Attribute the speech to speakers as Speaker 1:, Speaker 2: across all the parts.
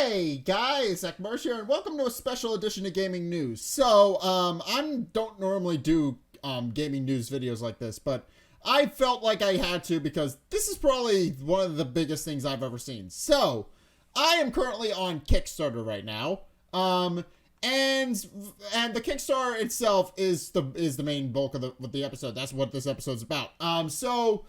Speaker 1: Hey guys, Zack here, and welcome to a special edition of Gaming News. So, I don't normally do gaming news videos like this, but I felt like I had to because this is probably one of the biggest things I've ever seen. So, I am currently on Kickstarter right now, and the Kickstarter itself is the main bulk of the episode. That's what this episode's about. So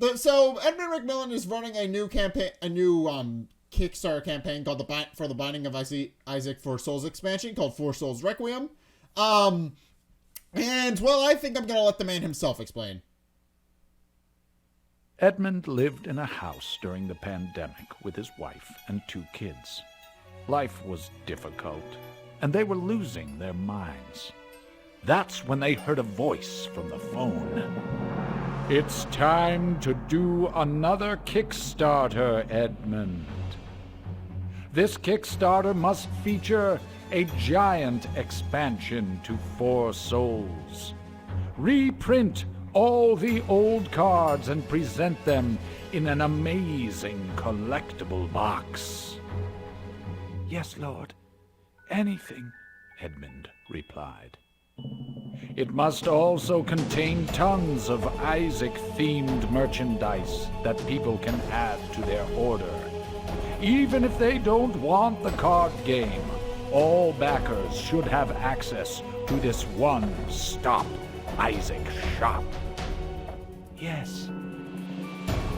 Speaker 1: Edmund McMillen is running a new campaign, Kickstarter campaign called the Binding of Isaac for Souls expansion called For Souls Requiem. And well, I think I'm gonna let the man himself explain.
Speaker 2: Edmund lived in a house during the pandemic with his wife and 2 kids. Life was difficult, and they were losing their minds. That's when they heard a voice from the phone. "It's time to do another Kickstarter, Edmund. This Kickstarter must feature a giant expansion to For Souls. Reprint all the old cards and present them in an amazing collectible box." "Yes, Lord. Anything," Edmund replied. "It must also contain tons of Isaac-themed merchandise that people can add to their order. Even if they don't want the card game, all backers should have access to this one-stop Isaac shop." "Yes."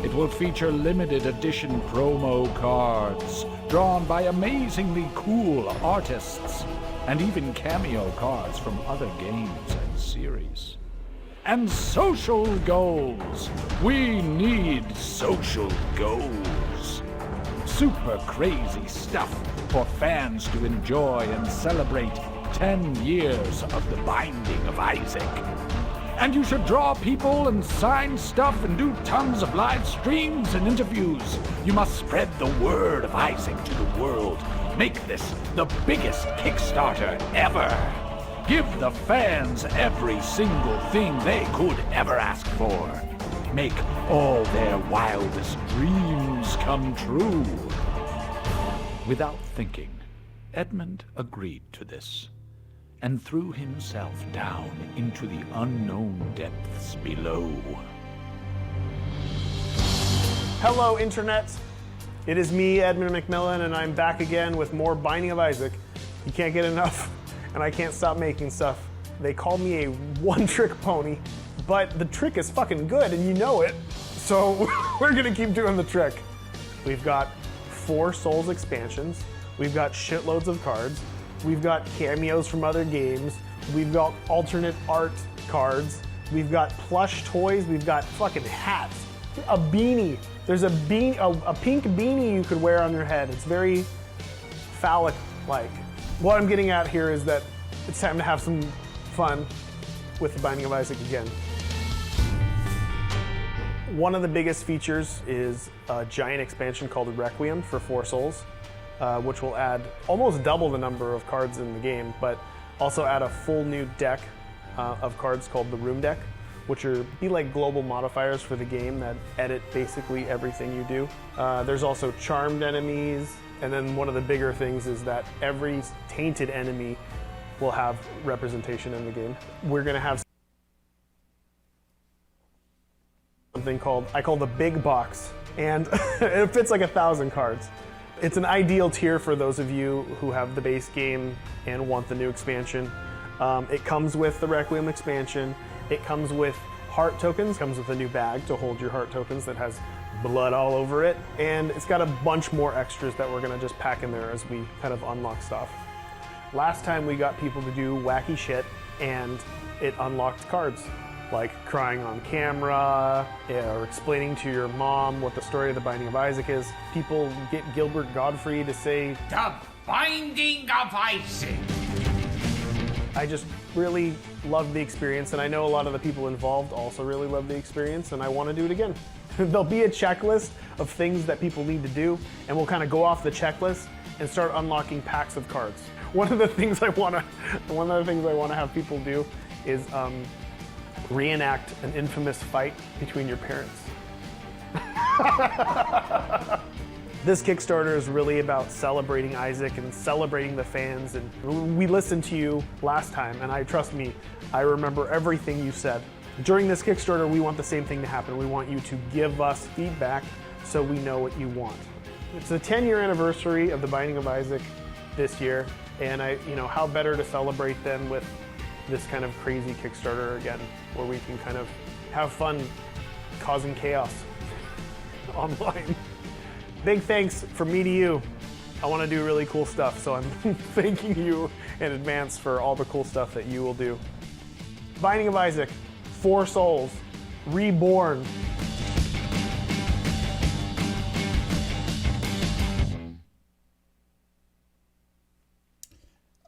Speaker 2: "It will feature limited edition promo cards drawn by amazingly cool artists, and even cameo cards from other games and series. And social goals. We need social goals. Super crazy stuff for fans to enjoy and celebrate 10 years of the Binding of Isaac. And you should draw people and sign stuff and do tons of live streams and interviews. You must spread the word of Isaac to the world. Make this the biggest Kickstarter ever. Give the fans every single thing they could ever ask for. Make all their wildest dreams come true." Without thinking, Edmund agreed to this and threw himself down into the unknown depths below.
Speaker 3: Hello, Internet. It is me, Edmund McMillen, and I'm back again with more Binding of Isaac. You can't get enough, and I can't stop making stuff. They call me a one-trick pony, but the trick is fucking good, and you know it. So we're gonna keep doing the trick. We've got 4 Souls expansions. We've got shitloads of cards. We've got cameos from other games. We've got alternate art cards. We've got plush toys. We've got fucking hats. A beanie. There's a pink beanie you could wear on your head. It's very phallic-like. What I'm getting at here is that it's time to have some fun with the Binding of Isaac again. One of the biggest features is a giant expansion called Requiem for 4 Souls, which will add almost double the number of cards in the game, but also add a full new deck of cards called the Room Deck, which be like global modifiers for the game that edit basically everything you do. There's also charmed enemies, and then one of the bigger things is that every tainted enemy will have representation in the game. We're gonna have something I call the Big Box, and it fits like 1,000 cards. It's an ideal tier for those of you who have the base game and want the new expansion. It comes with the Requiem expansion. It comes with heart tokens, comes with a new bag to hold your heart tokens that has blood all over it, and it's got a bunch more extras that we're gonna just pack in there as we kind of unlock stuff. Last time we got people to do wacky shit, and it unlocked cards, like crying on camera, or explaining to your mom what the story of the Binding of Isaac is. People get Gilbert Godfrey to say, "The Binding of Isaac." I just really love the experience, and I know a lot of the people involved also really love the experience, and I want to do it again. There'll be a checklist of things that people need to do, and we'll kind of go off the checklist and start unlocking packs of cards. One of the things I want to have people do is reenact an infamous fight between your parents. This Kickstarter is really about celebrating Isaac and celebrating the fans. And we listened to you last time, and trust me, I remember everything you said. During this Kickstarter, we want the same thing to happen. We want you to give us feedback so we know what you want. It's the 10-year anniversary of The Binding of Isaac this year, and how better to celebrate than with this kind of crazy Kickstarter again, where we can kind of have fun causing chaos online. Big thanks from me to you. I want to do really cool stuff, so I'm thanking you in advance for all the cool stuff that you will do. Binding of Isaac, 4 Souls, Reborn.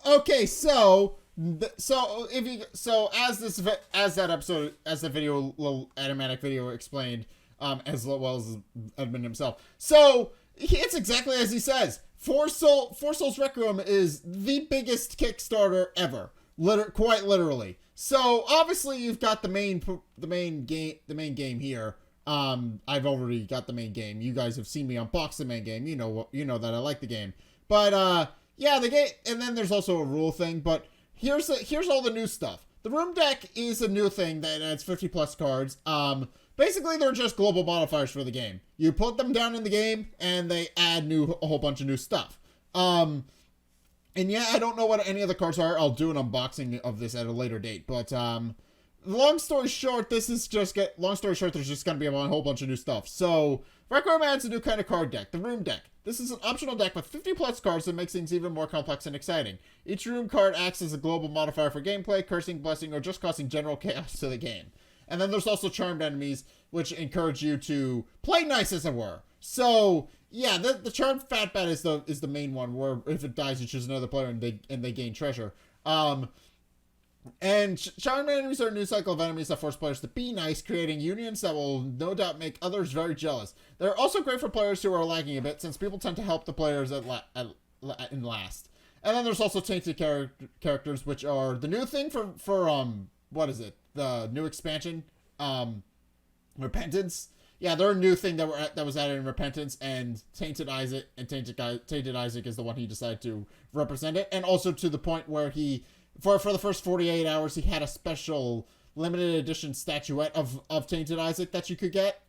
Speaker 1: Okay, so as the video, animatic video explained, as well as Edmund himself. So it's exactly as he says. Four Souls Requiem is the biggest Kickstarter ever, quite literally. So obviously you've got the main game here. I've already got the main game. You guys have seen me unbox the main game. You know that I like the game. But yeah, the game, and then there's also a rule thing. But here's all the new stuff. The room deck is a new thing that adds 50 plus cards. Basically, they're just global modifiers for the game. You put them down in the game, and they add a whole bunch of new stuff. And yeah, I don't know what any of the cards are. I'll do an unboxing of this at a later date. But long story short, there's just going to be a whole bunch of new stuff. So Requiem adds a new kind of card deck, the room deck. This is an optional deck with 50 plus cards that makes things even more complex and exciting. Each room card acts as a global modifier for gameplay, cursing, blessing, or just causing general chaos to the game. And then there's also charmed enemies, which encourage you to play nice, as it were. So yeah, the charmed fat bat is the main one, where if it dies, you choose another player and they gain treasure. And charmed enemies are a new cycle of enemies that force players to be nice, creating unions that will no doubt make others very jealous. They're also great for players who are lagging a bit, since people tend to help the players in last. And then there's also tainted characters, which are the new thing for what is it? The new expansion, Repentance. Yeah, they're a new thing that was added in Repentance, and Tainted Isaac is the one he decided to represent it, and also to the point where he, for the first 48 hours, he had a special limited edition statuette of Tainted Isaac that you could get,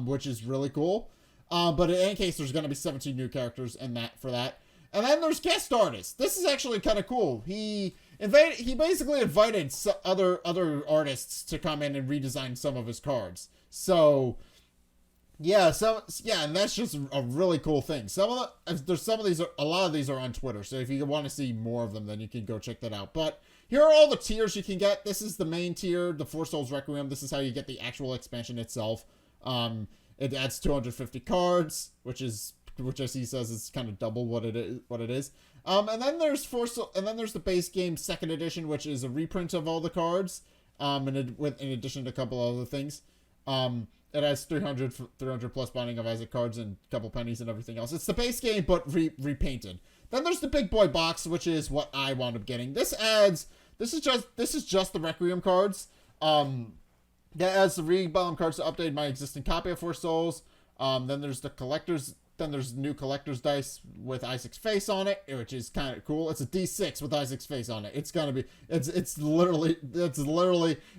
Speaker 1: which is really cool. But in any case, there's going to be 17 new characters for that. And then there's guest artists. This is actually kind of cool. He basically invited other artists to come in and redesign some of his cards. So yeah, and that's just a really cool thing. A lot of these are on Twitter. So if you want to see more of them, then you can go check that out. But here are all the tiers you can get. This is the main tier, the 4 Souls Requiem. This is how you get the actual expansion itself. It adds 250 cards, which as he says is kind of double what it is. And then there's the base game second edition, which is a reprint of all the cards. In addition to a couple other things. It has 300 plus Binding of Isaac cards and a couple pennies and everything else. It's the base game, but repainted. Then there's the big boy box, which is what I wound up getting. This is just the Requiem cards. That adds the Reborn cards to update my existing copy of 4 Souls. Then there's the collector's. Then there's new collector's dice with Isaac's face on it, which is kind of cool. It's a D6 with Isaac's face on it. It's literally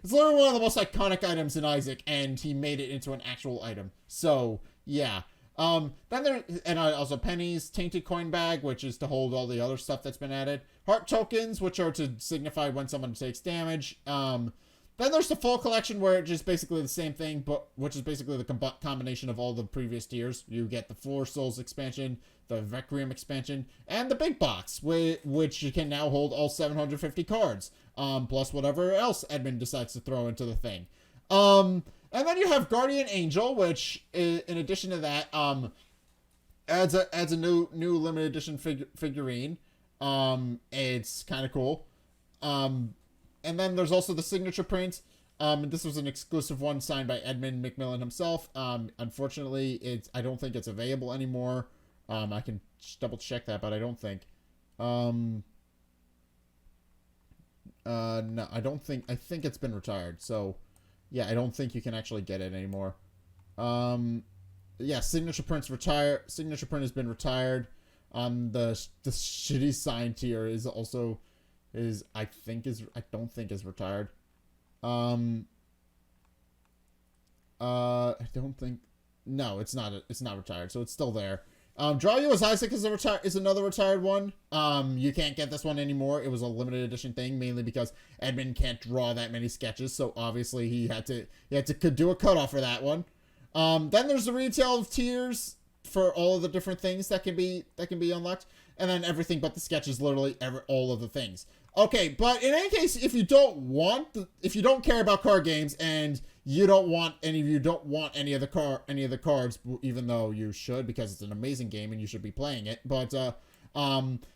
Speaker 1: one of the most iconic items in Isaac, and he made it into an actual item. So yeah. Then also pennies, tainted coin bag, which is to hold all the other stuff that's been added. Heart tokens, which are to signify when someone takes damage. Then there's the full collection, where it's just basically the same thing, but which is basically the combination of all the previous tiers. You get the 4 Souls expansion, the Requiem expansion, and the big box, which you can now hold all 750 cards, plus whatever else Edmund decides to throw into the thing. And then you have Guardian Angel, which, in addition to that, adds a new limited edition figurine. It's kind of cool. And then there's also the signature print. This was an exclusive one signed by Edmund McMillen himself. Unfortunately, I don't think it's available anymore. I can double check that, but I don't think. No, I don't think. I think it's been retired. So, yeah, I don't think you can actually get it anymore. Signature Print's retired. Signature Print has been retired. The shitty sign tier is also I don't think is retired. I don't think. No, it's not. It's not retired, so it's still there. Draw You as Isaac is another retired one. You can't get this one anymore. It was a limited edition thing, mainly because Edmund can't draw that many sketches, so obviously he had to do a cutoff for that one. Then there's the retail tiers for all of the different things that can be unlocked, and then everything but the sketches, literally all of the things. Okay, but in any case, if you don't care about card games and you don't want any of the cards, even though you should, because it's an amazing game and you should be playing it. But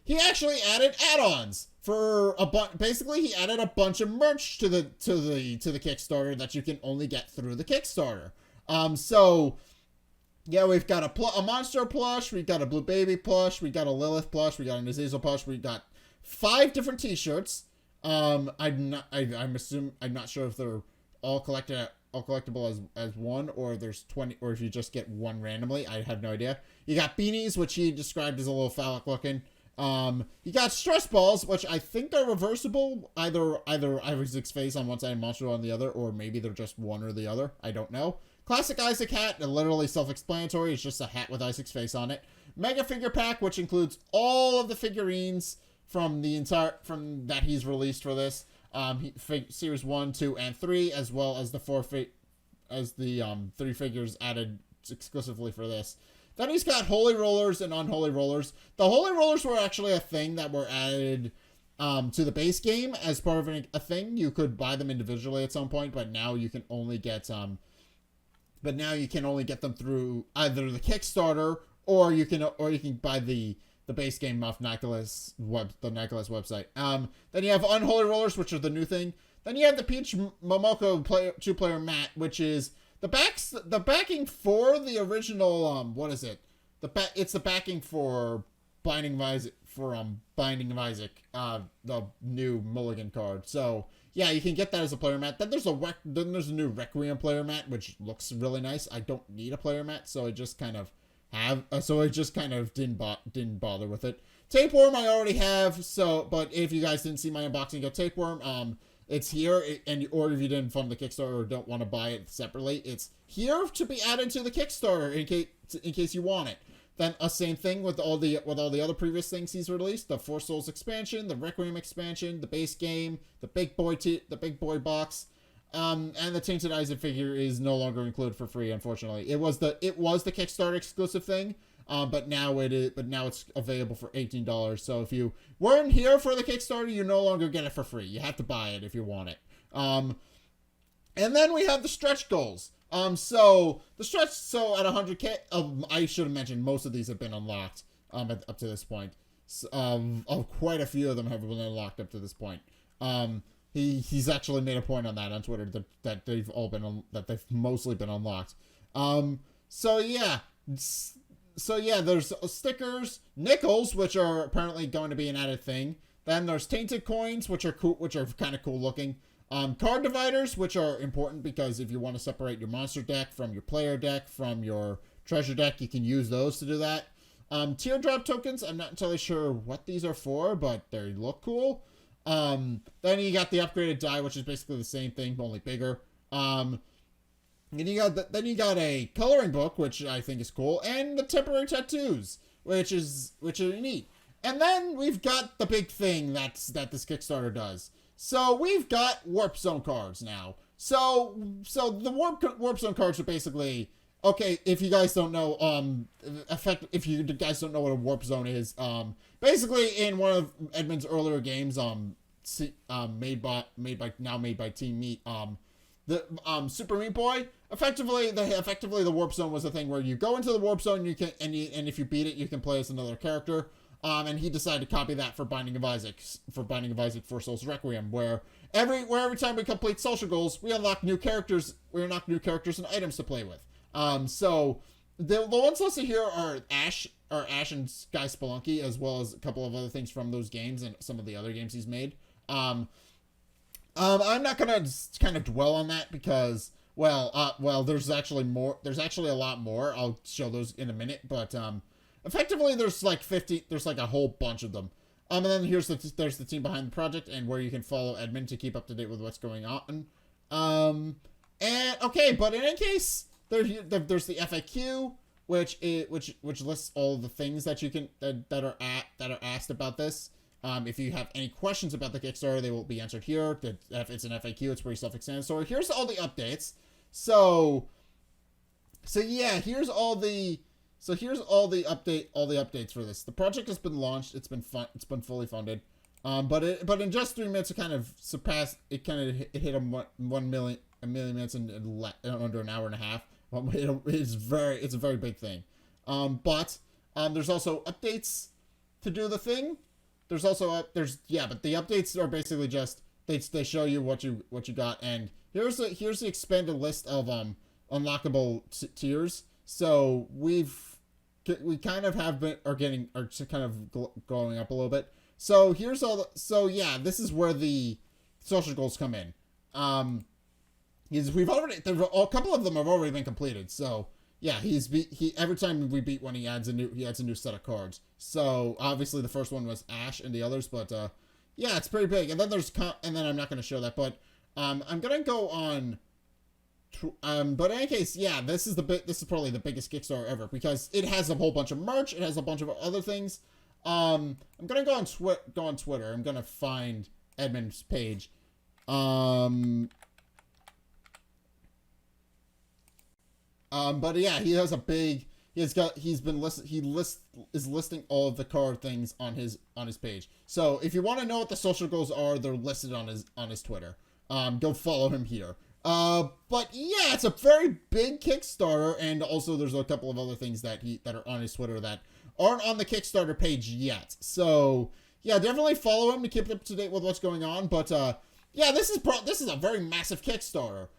Speaker 1: he actually added add-ons for basically he added a bunch of merch to the Kickstarter that you can only get through the Kickstarter. So yeah, we've got a monster plush, we've got a Blue Baby plush, we got a Lilith plush, we got an Azazel plush, we got 5 different T-shirts. I'm not sure if they're all collectible as one, or there's 20, or if you just get one randomly. I have no idea. You got beanies, which he described as a little phallic looking. You got stress balls, which I think are reversible, either Isaac's face on one side and Monster on the other, or maybe they're just one or the other. I don't know. Classic Isaac hat, literally self-explanatory. It's just a hat with Isaac's face on it. Mega figure pack, which includes all of the figurines from that he's released for this. Series 1, 2, and 3, as well as the 3 figures added exclusively for this. Then he's got Holy Rollers and Unholy Rollers. The Holy Rollers were actually a thing that were added to the base game as part of a thing. You could buy them individually at some point, but now you can only get them through either the Kickstarter or you can buy the base game off the Nicholas website. Then you have Unholy Rollers, which are the new thing. Then you have the Peach Momoko 2-player mat, which is the backing for the original. What is it? It's the backing for Binding of Isaac, the new Mulligan card. So yeah, you can get that as a player mat. Then there's a new Requiem player mat, which looks really nice. I don't need a player mat, so I just kind of didn't bother with it. Tapeworm I already have, but if you guys didn't see my unboxing of Tapeworm, it's here, or if you didn't fund the Kickstarter or don't want to buy it separately, it's here to be added to the Kickstarter in case you want it. Then same thing with all the other previous things he's released: the Four Souls expansion, the Requiem expansion, the base game, the big boy box. And the Tainted Isaac figure is no longer included for free, unfortunately. It was the Kickstarter exclusive thing, but now it's available for $18. So if you weren't here for the Kickstarter, you no longer get it for free. You have to buy it if you want it. And then we have the stretch goals. So at 100K, I should have mentioned most of these have been unlocked up to this point. Quite a few of them have been unlocked up to this point. He's actually made a point on that on Twitter that they've mostly been unlocked. So yeah, there's stickers, nickels, which are apparently going to be an added thing. Then there's tainted coins, which are cool, which are kind of cool looking. Card dividers, which are important because if you want to separate your monster deck from your player deck from your treasure deck, you can use those to do that. Teardrop tokens, I'm not entirely sure what these are for, but they look cool. Then you got the upgraded die, which is basically the same thing, but only bigger. And then you got a coloring book, which I think is cool, and the temporary tattoos, which are neat. And then we've got the big thing that this Kickstarter does. So we've got Warp Zone cards now. So the Warp Zone cards are basically, okay, if you guys don't know, if you guys don't know what a Warp Zone is, basically in one of Edmund's earlier games, made by Team Meat, the Super Meat Boy, effectively the Warp Zone was a thing where you go into the Warp Zone, and if you beat it, you can play as another character. And he decided to copy that for Binding of Isaac, Four Souls Requiem, where every time we complete social goals, we unlock new characters and items to play with. So the ones listed here are Ash and Sky Spelunky, as well as a couple of other things from those games and some of the other games he's made. I'm not gonna kind of dwell on that because well, there's actually more. There's actually a lot more. I'll show those in a minute. But effectively, there's like 50. There's like a whole bunch of them. And then there's the team behind the project and where you can follow Edmund to keep up to date with what's going on. And okay, but in any case, there's the FAQ, which lists all the things that you can that are asked about this. If you have any questions about the Kickstarter, they will be answered here. If it's an FAQ, it's pretty self-explanatory. Here's all the updates. So yeah, here's all the updates for this. The project has been launched. It's been fully funded. But in just 3 minutes, it kind of surpassed. It hit a 1 million minutes in under an hour and a half. It's a very big thing. But there's also updates to do the thing. But the updates are basically just they show you what you got, and here's the expanded list of unlockable tiers. So we kind of are kind of going up a little bit. So here's this is where the social goals come in. A couple of them have already been completed. So yeah, every time we beat one, he adds a new set of cards. So obviously the first one was Ash and the others, but yeah, it's pretty big. And then I'm not going to show that, but I'm going to go on. But in any case, yeah, this is probably the biggest Kickstarter ever because it has a whole bunch of merch. It has a bunch of other things. I'm gonna go on Twitter. I'm gonna find Edmund's page. But yeah, he has a big. Is listing all of the card things on his page. So if you want to know what the social goals are, they're listed on his Twitter. Go follow him here. But yeah, it's a very big Kickstarter, and also there's a couple of other things that are on his Twitter that aren't on the Kickstarter page yet. So yeah, definitely follow him to keep up to date with what's going on. But yeah, this is a very massive Kickstarter.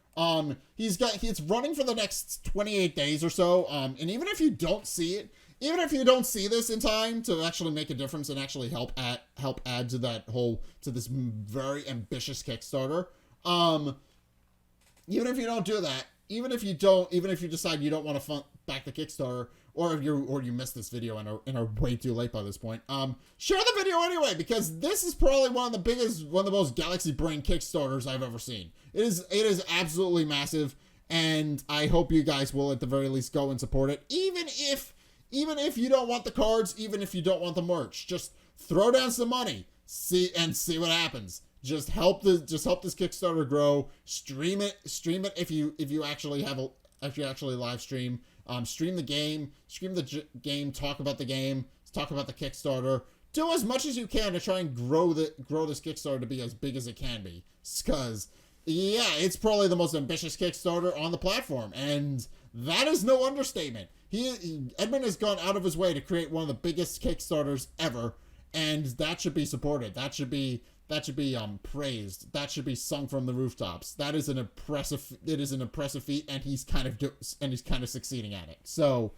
Speaker 1: It's running for the next 28 days or so. And even if you don't see this in time to actually make a difference and actually help add to this very ambitious Kickstarter, even if you don't do that, even if you decide you don't want to back the Kickstarter, or you missed this video and are way too late by this point, share the video anyway, because this is probably one of the most galaxy brain Kickstarters I've ever seen. It is absolutely massive, and I hope you guys will at the very least go and support it, even if you don't want the cards, even if you don't want the merch. Just throw down some money, see what happens. Just help this Kickstarter grow. Stream it if you actually live stream. Stream the game. Talk about the game. Talk about the Kickstarter. Do as much as you can to try and grow this Kickstarter to be as big as it can be. Because yeah, it's probably the most ambitious Kickstarter on the platform, and that is no understatement. Edmund has gone out of his way to create one of the biggest Kickstarters ever, and that should be supported. That should be praised. That should be sung from the rooftops. It is an impressive feat, and he's kind of succeeding at it. So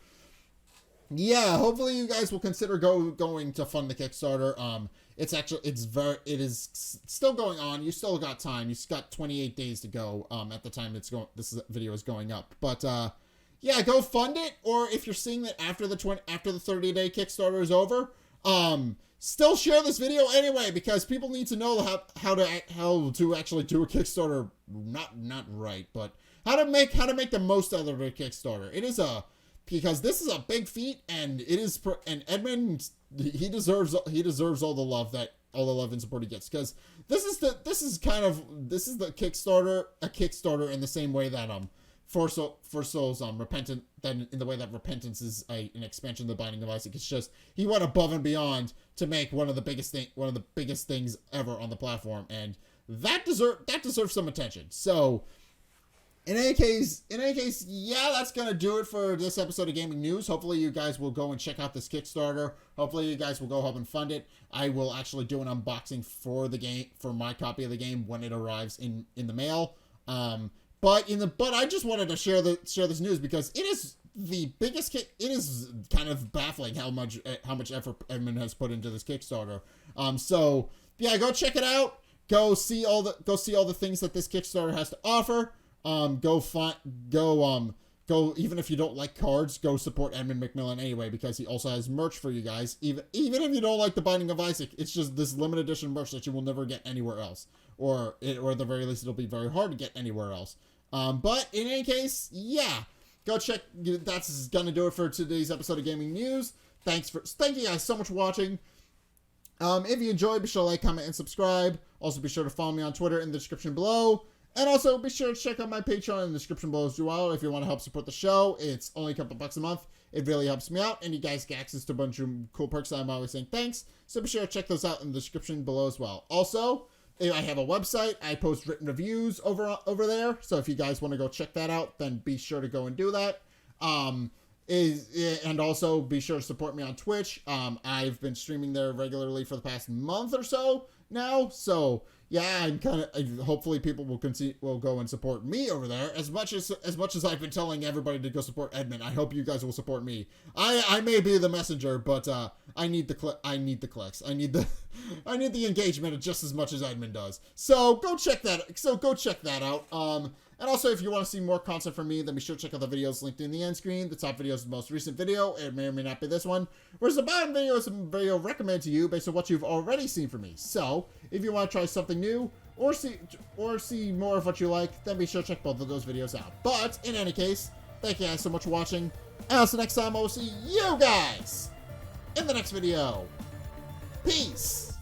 Speaker 1: yeah, hopefully you guys will consider going to fund the Kickstarter. It is still going on. You still got time. You've got 28 days to go at the time this video is going up. But yeah, go fund it, or if you're seeing that after the 30-day Kickstarter is over, still share this video anyway, because people need to know how to actually do a Kickstarter, not right, but how to make the most out of a Kickstarter. Because this is a big feat, and and Edmund, he deserves all the love and support he gets, because this is the Kickstarter, a Kickstarter in the same way that For Souls Repentant, then in the way that Repentance is an expansion of the Binding of Isaac. It's just he went above and beyond to make one of the biggest things ever on the platform, and that deserves some attention. So in any case, yeah, that's gonna do it for this episode of Gaming News. Hopefully you guys will go and check out this Kickstarter. Hopefully you guys will go help and fund it. I will actually do an unboxing for my copy of the game when it arrives in the mail. But I just wanted to share this news because it is the biggest it is kind of baffling how much effort Edmund has put into this Kickstarter. So yeah, go check it out. Go see all the things that this Kickstarter has to offer. go, even if you don't like cards, go support Edmund McMillen anyway, because he also has merch for you guys. Even if you don't like the Binding of Isaac, it's just this limited edition merch that you will never get anywhere else. Or at the very least, it'll be very hard to get anywhere else. But in any case, yeah, go check. That's gonna do it for today's episode of Gaming News. Thank you guys so much for watching. If you enjoyed, be sure to like, comment, and subscribe. Also, be sure to follow me on Twitter in the description below. And also, be sure to check out my Patreon in the description below as well if you want to help support the show. It's only a couple bucks a month. It really helps me out, and you guys get access to a bunch of cool perks that I'm always saying thanks. So be sure to check those out in the description below as well. Also, I have a website. I post written reviews over there. So if you guys want to go check that out, then be sure to go and do that. And also be sure to support me on Twitch. I've been streaming there regularly for the past month or so now. So yeah, I'm kind of, hopefully people will go and support me over there as much as I've been telling everybody to go support Edmund. I hope you guys will support me. I may be the messenger, but I need the clicks. I need the engagement just as much as Edmund does. So go check that out. And also, if you want to see more content from me, then be sure to check out the videos linked in the end screen. The top video is the most recent video. It may or may not be this one. Whereas the bottom video is a video recommended to you based on what you've already seen from me. So, if you want to try something new, or see more of what you like, then be sure to check both of those videos out. But, in any case, thank you guys so much for watching. And until next time, I will see you guys in the next video. Peace!